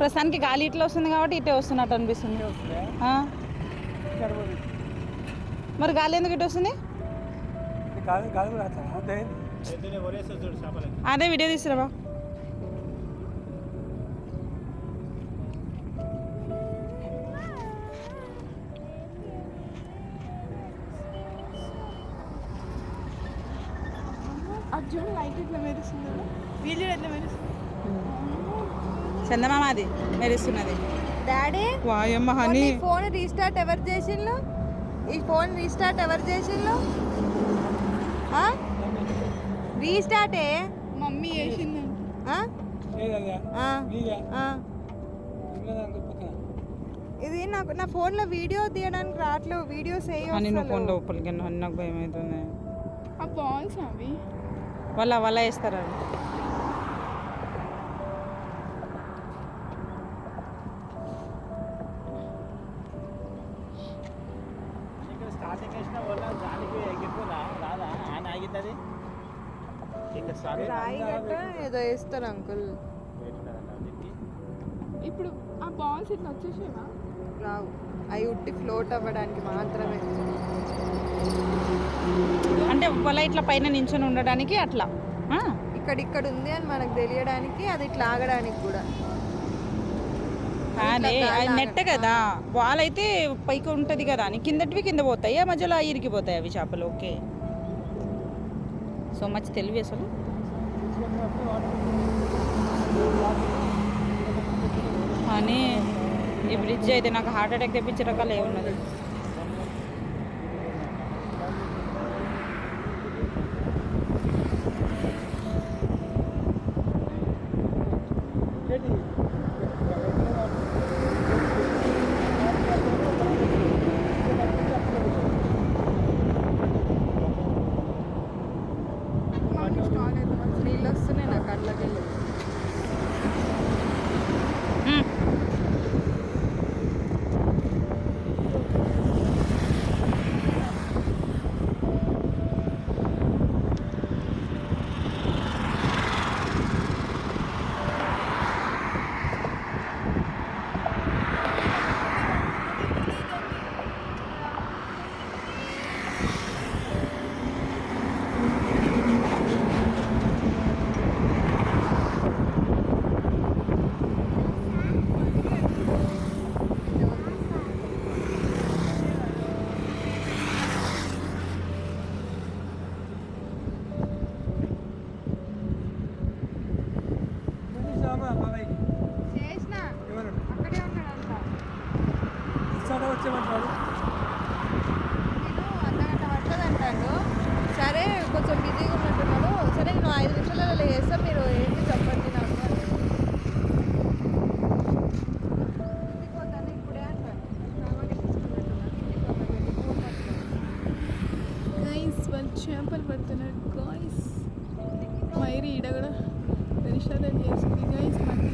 ప్రస్తుతానికి గాలి ఇట్లా వస్తుంది కాబట్టి ఇటే వస్తున్నట్టు అనిపిస్తుంది. మరి గాలి ఎందుకు ఇటు వస్తుంది? అదే వీడియో తీసుకురావా. అర్జున్ లైట్ ఇట్లా మెరుస్తుంది, వీళ్ళు ఎట్లా మెరుస్తుంది. చందమామ అది మెరుస్తున్నది. డాడీ వాయమ్మ హనీ, ఫోన్ రీస్టార్ట్ ఎవరు చేసిండ్రు? ఈ ఫోన్ రీస్టార్ట్ ఎవరు చేసిండ్రు? రీస్టార్టే మమ్మీ చేసింది. ఇది నాకు నా ఫోన్లో వీడియో తీయడానికి రావట్లేదు. వీడియోస్ ఫోన్ లోపలికి నాకు భయం అవుతుంది. ఆ బాల్స్ అవి వాళ్ళ వేస్తారా? ఏదో వేస్తారు అంకుల్. ఇప్పుడు ఆ బాల్స్ ఇట్లా వచ్చేసేవా? రావు, అవి ఉట్టి ఫ్లోట్ అవ్వడానికి మాత్రమే. అంటే వాళ్ళ ఇట్లా పైన నించొని ఉండడానికి అట్లా ఇక్కడ ఉంది అని మనకు తెలియడానికి, అది ఇట్లా ఆగడానికి కూడా. నెట్ కదా, బాల్ అయితే పైకి ఉంటుంది కదా అని కిందటివి కింద పోతాయి, ఆ మధ్యలో ఇరిగిపోతాయి అవి చేపలు. ఓకే, సో మచ్ తెలివి అసలు. కానీ ఈ బ్రిడ్జ్ అయితే నాకు హార్ట్ అటాక్ తెప్పించే రకాలు ఏమున్నది. నీళ్ళు వస్తున్నాయి నా కళ్ళకి. అర్ధగంట పడుతుంది అంటాడు. సరే కొంచెం బిజీగా ఉన్నట్టున్నాడు. సరే నేను 5 నిమిషాలలో చేస్తాను, మీరు ఏంటి చెప్పండి నాకు. ఇంటిపోతాను ఇప్పుడే అంటాడు. గైస్ వాళ్ళు చేపలు పడుతున్నారు గాయస్. మైరీ ఈడ కూడా దర్శనం చేసింది గైస్. మళ్ళీ